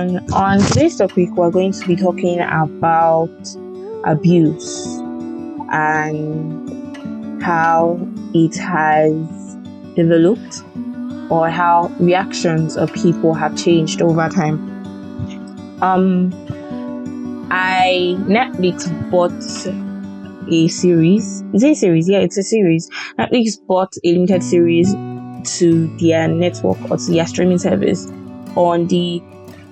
On today's topic, we're going to be talking about abuse and how it has developed or how reactions of people have changed over time. I Netflix bought a series. Is it a series? Yeah, it's a series. Netflix bought a limited series to their network or to their streaming service on the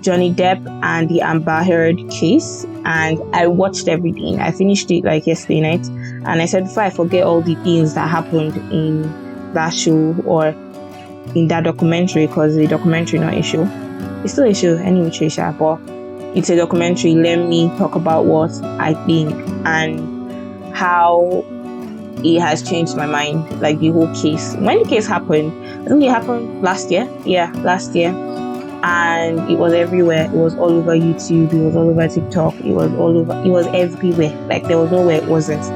Johnny Depp and the Amber Heard case, and I watched everything. I finished it like yesterday night, and I said before I forget all the things that happened in that show or in that documentary, because the documentary not a show. It's still a show anyway, Trisha, but it's a documentary. Let me talk about what I think and how it has changed my mind, like the whole case. When the case happened, I think it happened last year. Yeah, last year. And it was everywhere. It was all over YouTube. It was all over TikTok. It was all over. It was everywhere. Like there was nowhere it wasn't.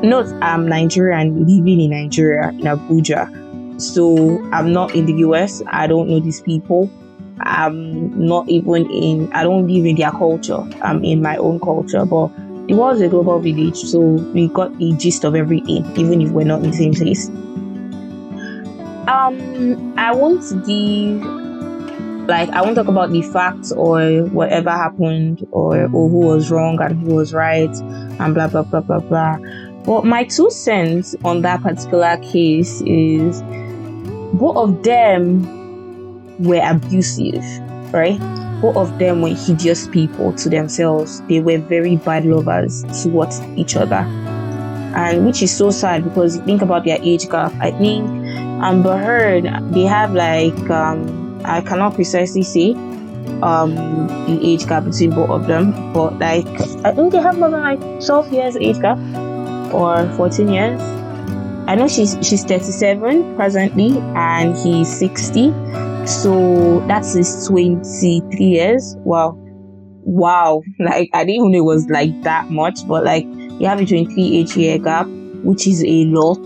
Note, I'm Nigerian, living in Nigeria, in Abuja. So I'm not in the US. I don't know these people. I'm not even in. I don't live in their culture. I'm in my own culture. But the world is a global village, so we got the gist of everything, even if we're not in the same place. I want to give. I won't talk about the facts or whatever happened or who was wrong and who was right and blah, blah, blah, blah, blah. But my 2 cents on that particular case is both of them were abusive, right? Both of them were hideous people to themselves. They were very bad lovers towards each other. And which is so sad because you think about their age gap. I think Amber Heard, they have I cannot precisely say the age gap between both of them, but I think they have more than 12 years age gap or 14 years. I know she's 37 presently and he's 60, so that's his 23 years. Wow, I didn't even know it was that much, but you have a 23 age year gap, which is a lot.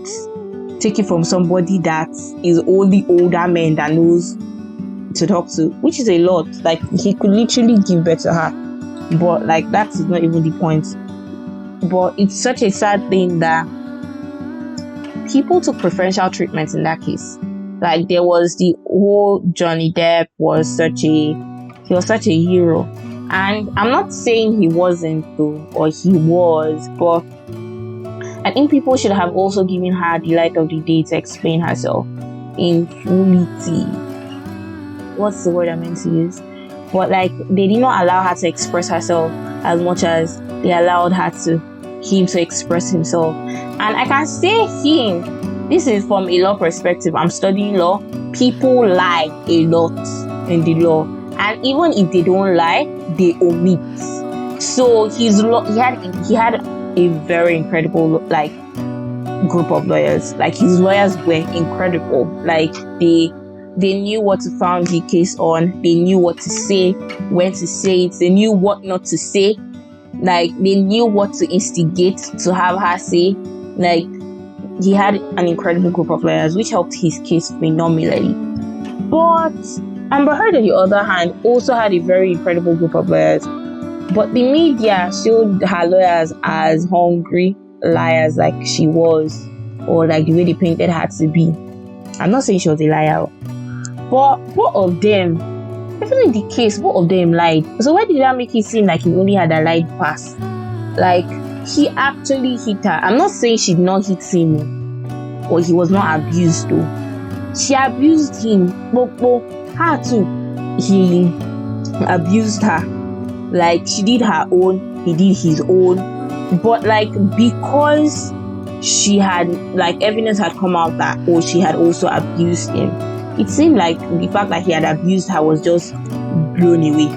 Take it from somebody that is only older men that knows to talk to, which is a lot. He could literally give birth to her, but that is not even the point. But it's such a sad thing that people took preferential treatment in that case. There was the whole Johnny Depp was such a hero, and I'm not saying he wasn't though, or he was, but I think people should have also given her the light of the day to explain herself in fullity. What's the word I meant to use? But they did not allow her to express herself as much as they allowed him to express himself. And I can say him, this is from a law perspective. I'm studying law. People lie a lot in the law, and even if they don't lie, they omit. So he had a very incredible group of lawyers. His lawyers were incredible. They knew what to found the case on. They knew what to say, when to say it. They knew what not to say. They knew what to instigate to have her say. He had an incredible group of lawyers, which helped his case phenomenally. But Amber Heard, on the other hand, also had a very incredible group of lawyers. But the media showed her lawyers as hungry liars like she was, or the way they painted her to be. I'm not saying she was a liar, but both of them, definitely the case, both of them lied. So why did that make it seem like he only had a lied past? He actually hit her. I'm not saying she did not hit him, or he was not abused though. She abused him, but her too. He abused her. She did her own, he did his own. But because she had evidence had come out that she had also abused him, it seemed like the fact that he had abused her was just blown away.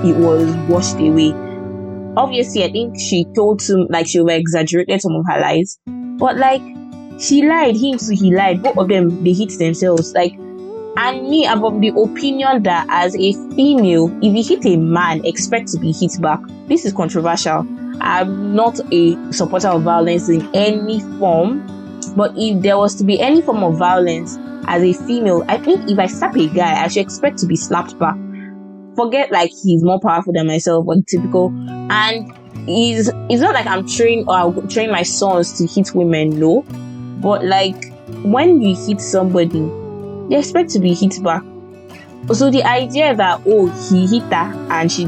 It was washed away. Obviously, I think she told him she over exaggerated some of her lies. But she lied, him too, he lied. Both of them, they hit themselves. And me, I'm of the opinion that as a female, if you hit a man, expect to be hit back. This is controversial. I'm not a supporter of violence in any form, but if there was to be any form of violence as a female, I think if I slap a guy, I should expect to be slapped back. forget like he's more powerful than myself or typical. And it's not like I'm trained or I'll train my sons to hit women, no. But like when you hit somebody, they expect to be hit back. So the idea that he hit her and she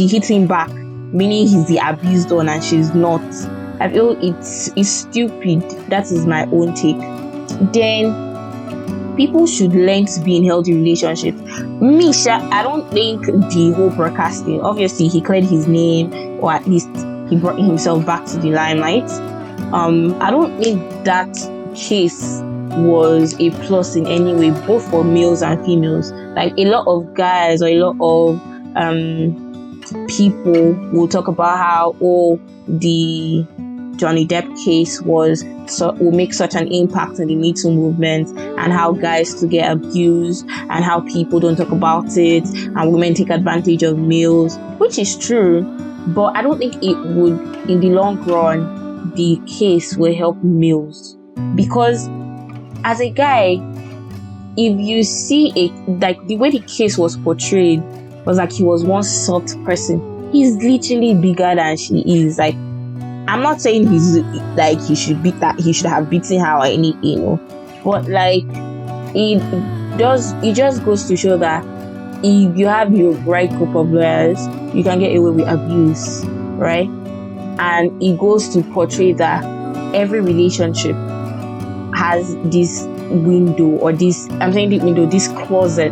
hit him back, meaning he's the abused one and she's not, I feel it's stupid. That is my own take. Then people should learn to be in healthy relationships. Misha, I don't think the whole broadcasting, obviously he cleared his name, or at least he brought himself back to the limelight. I don't think that case was a plus in any way, both for males and females. Like a lot of guys or a lot of people will talk about how the Johnny Depp case will make such an impact in the Me Too movement, and how guys to get abused and how people don't talk about it and women take advantage of males, which is true, but I don't think it would, in the long run, the case will help males. Because as a guy, if you see like the way the case was portrayed was like he was one soft person. He's literally bigger than she is. Like, I'm not saying he's like he should have beaten her or anything, but like it just goes to show that if you have your right group of lawyers, you can get away with abuse, right? And it goes to portray that every relationship has this window or this closet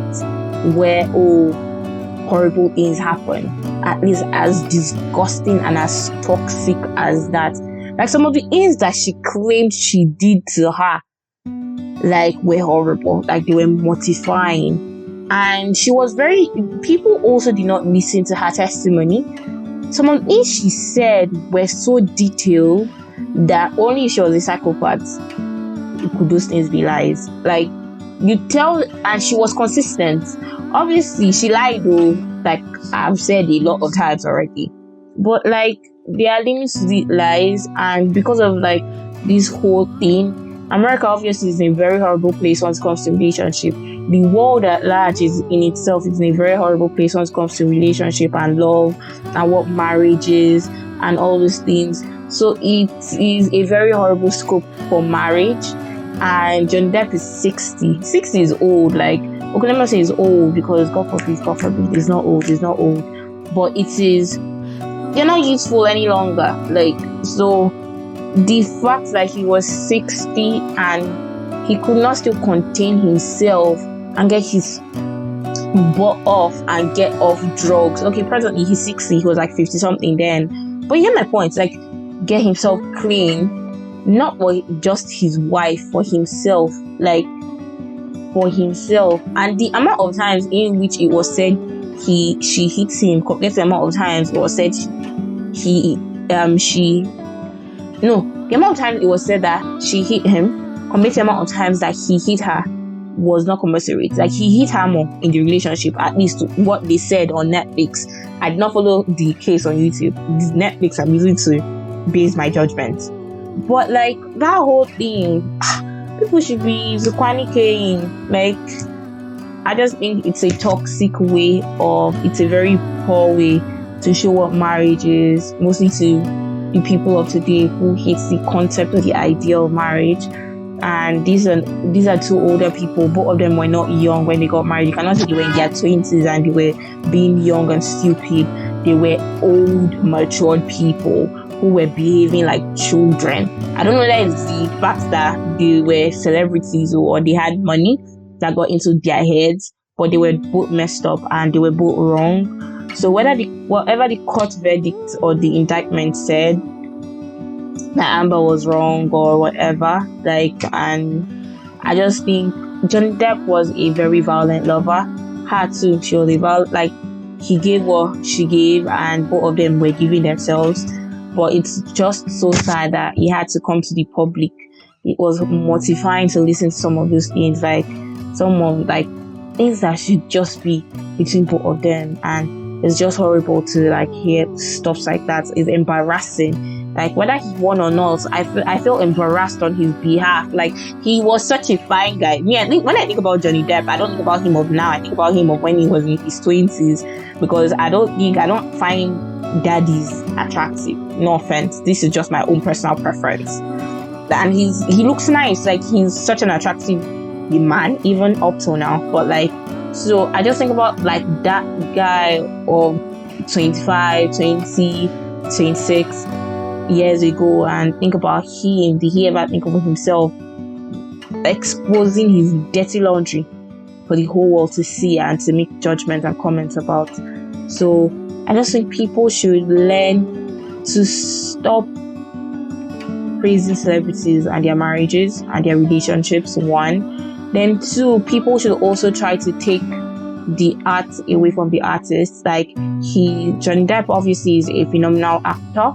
where horrible things happen, at least as disgusting and as toxic as that. Like some of the things that she claimed she did to her, like, were horrible, like they were mortifying. And people also did not listen to her testimony. Some of the things she said were so detailed that only if she was a psychopath could those things be lies. Like, you tell, and she was consistent. Obviously, she lied though, like I've said a lot of times already. But like, there are limits to the lies, and because of like this whole thing, America obviously is a very horrible place when it comes to relationship. The world at large is in itself is a very horrible place when it comes to relationship and love and what marriage is and all those things. So it is a very horrible scope for marriage. And Johnny Depp is 60. 60 is old. Like, okay, let me say it's old because God forbid, it's not old. But it is, they're not useful any longer. Like, so the fact that he was 60 and he could not still contain himself and get his butt off and get off drugs. Okay, presently he's 60, he was like 50 something then. But you get my point, like, get himself clean. Not for just his wife, for himself, like for himself. And the amount of times in which it was said she hit him compared to the amount of times it was said the amount of times it was said that she hit him compared to the amount of times that he hit her was not commensurate. Like, he hit her more in the relationship, at least what they said on Netflix. I did not follow the case on YouTube. This Netflix, I'm using to base my judgment. But like, that whole thing, people should be zukwani-ing. Like, I just think it's a toxic way it's a very poor way to show what marriage is, mostly to the people of today who hate the concept or the idea of marriage. And these are two older people. Both of them were not young when they got married. You cannot say they were in their 20s and they were being young and stupid. They were old, matured people who were behaving like children. I don't know whether it's the fact that they were celebrities or they had money that got into their heads, but they were both messed up and they were both wrong. So whatever the court verdict or the indictment said, that Amber was wrong or whatever, like, and I just think Johnny Depp was a very violent lover. Her too, she was like, he gave what she gave and both of them were giving themselves. But it's just so sad that he had to come to the public. It was mortifying to listen to some of those things, like things that should just be between both of them. And it's just horrible to like hear stuff like that. It's embarrassing. Like, whether he won or not, I feel embarrassed on his behalf. Like, he was such a fine guy. Me, when I think about Johnny Depp, I don't think about him of now. I think about him of when he was in his 20s, because I don't find daddies attractive. No offense. This is just my own personal preference. And he looks nice. Like, he's such an attractive man, even up till now. But like, so I just think about like that guy of 25, 20, 26 years ago, and think about him. Did he ever think of himself exposing his dirty laundry for the whole world to see and to make judgments and comments about? So I just think people should learn to stop praising celebrities and their marriages and their relationships, one. Then two, people should also try to take the art away from the artists. Like, Johnny Depp obviously is a phenomenal actor.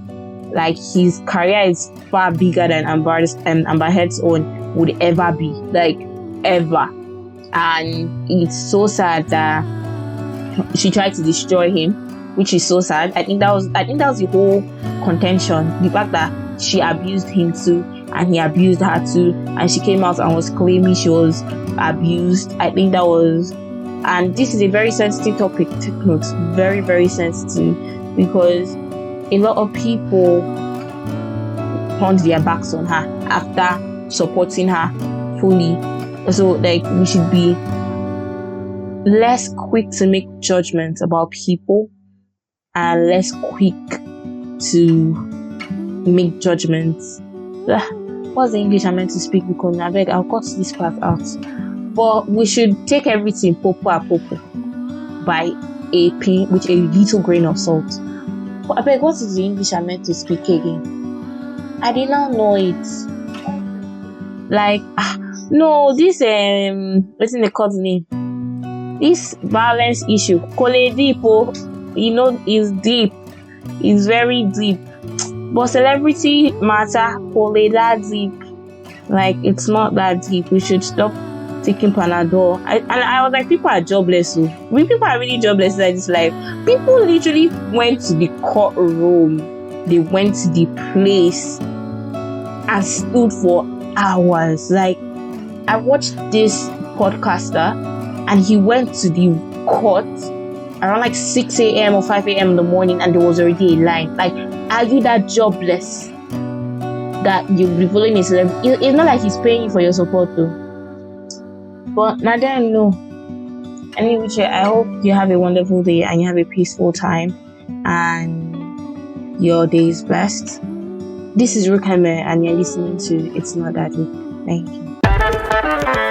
Like, his career is far bigger than Amber Heard's own would ever be. Like, ever. And it's so sad that she tried to destroy him, which is so sad. I think that was the whole contention. The fact that she abused him too, and he abused her too, and she came out and was claiming she was abused. I think that was, and this is a very sensitive topic, take note, very, very sensitive, because a lot of people turned their backs on her after supporting her fully. So like, we should be less quick to make judgments about people and less quick to make judgments. What's the English I meant to speak? Because I beg, I'll cut this part out. But we should take everything popo a popo by a pin with a little grain of salt. But I beg, what is the English I meant to speak again? I did not know it. Like, no, this what's in the called name? This violence issue, Kole deep, is deep. It's very deep. But celebrity matter, Kole that deep. Like, it's not that deep. We should stop taking Panadol. I was like, people are jobless. So people are really jobless in this life. People literally went to the courtroom. They went to the place and stood for hours. Like, I watched this podcaster and he went to the court around like 6 a.m. or 5 a.m. in the morning, and there was already a line. Like, are you that jobless that you'll be following a celebrity? It's not like he's paying you for your support though. But now then, no. Anyway, I hope you have a wonderful day and you have a peaceful time and your day is blessed. This is Rukame and you're listening to It's Not That Deep. Thank you.